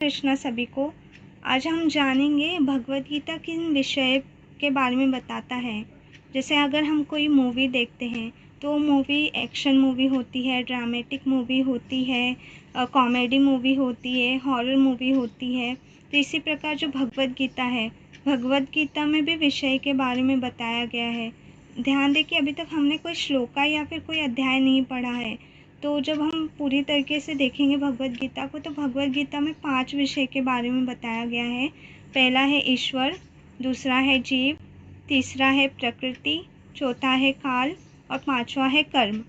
कृष्णा सभी को। आज हम जानेंगे भगवद गीता किन विषय के बारे में बताता है। जैसे अगर हम कोई मूवी देखते हैं तो मूवी एक्शन मूवी होती है, ड्रामेटिक मूवी होती है, कॉमेडी मूवी होती है, हॉरर मूवी होती है। तो इसी प्रकार जो भगवद गीता है, भगवद गीता में भी विषय के बारे में बताया गया है। ध्यान दें कि अभी तक हमने कोई श्लोका या फिर कोई अध्याय नहीं पढ़ा है। तो जब हम पूरी तरीके से देखेंगे भगवद गीता को, तो भगवद गीता में 5 विषय के बारे में बताया गया है। पहला है ईश्वर, दूसरा है जीव, तीसरा है प्रकृति, चौथा है काल और पांचवा है कर्म।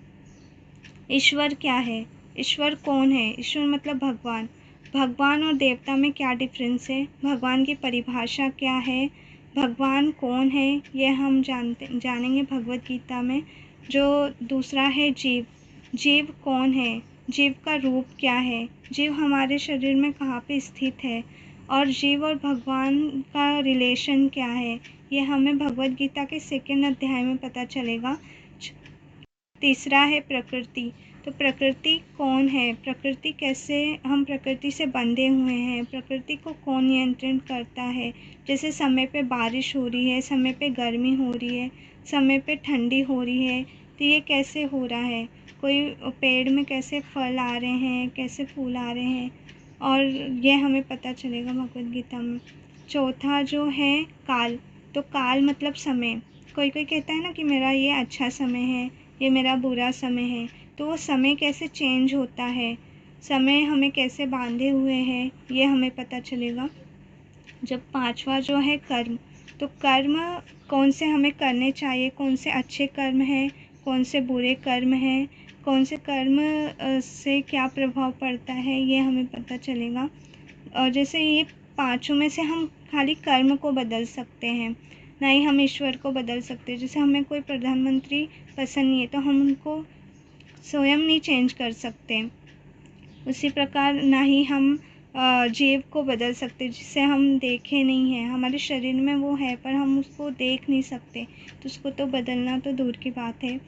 ईश्वर क्या है? ईश्वर कौन है? ईश्वर मतलब भगवान। भगवान और देवता में क्या डिफरेंस है? भगवान की परिभाषा क्या है? भगवान कौन है? यह हम जानेंगे भगवद गीता में। जो दूसरा है जीव, जीव कौन है? जीव का रूप क्या है? जीव हमारे शरीर में कहाँ पे स्थित है? और जीव और भगवान का रिलेशन क्या है? ये हमें भगवद गीता के 2nd अध्याय में पता चलेगा। तीसरा है प्रकृति। तो प्रकृति कौन है? प्रकृति कैसे, हम प्रकृति से बंधे हुए हैं, प्रकृति को कौन नियंत्रण करता है? जैसे समय पे बारिश हो रही है, समय पे गर्मी हो रही है, समय पे ठंडी हो रही है, तो ये कैसे हो रहा है? कोई पेड़ में कैसे फल आ रहे हैं, कैसे फूल आ रहे हैं, और ये हमें पता चलेगा भगवद गीता में। चौथा जो है काल। तो काल मतलब समय। कोई कोई कहता है ना कि मेरा ये अच्छा समय है, ये मेरा बुरा समय है। तो वो समय कैसे चेंज होता है, समय हमें कैसे बांधे हुए हैं, ये हमें पता चलेगा। जब पांचवा जो है कर्म। तो कर्म कौन से हमें करने चाहिए, कौन से अच्छे कर्म हैं, कौन से बुरे कर्म हैं, कौन से कर्म से क्या प्रभाव पड़ता है, ये हमें पता चलेगा। और जैसे ये पांचों में से हम खाली कर्म को बदल सकते हैं, ना ही हम ईश्वर को बदल सकते। जैसे हमें कोई प्रधानमंत्री पसंद नहीं है तो हम उनको स्वयं नहीं चेंज कर सकते। उसी प्रकार ना ही हम जीव को बदल सकते, जिसे हम देखे नहीं हैं। हमारे शरीर में वो है पर हम उसको देख नहीं सकते, तो उसको तो बदलना तो दूर की बात है।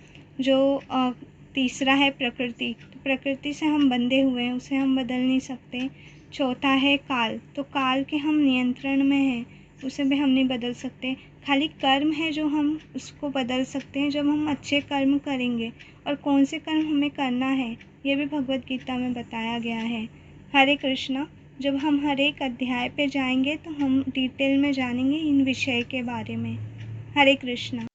जो तीसरा है प्रकृति। तो प्रकृति से हम बंधे हुए हैं, उसे हम बदल नहीं सकते। चौथा है काल। तो काल के हम नियंत्रण में हैं, उसे भी हम नहीं बदल सकते। खाली कर्म है जो हम उसको बदल सकते हैं, जब हम अच्छे कर्म करेंगे। और कौन से कर्म हमें करना है, ये भी भगवद गीता में बताया गया है। हरे कृष्णा। जब हम हर एक अध्याय पे जाएंगे तो हम डिटेल में जानेंगे इन विषय के बारे में। हरे कृष्णा।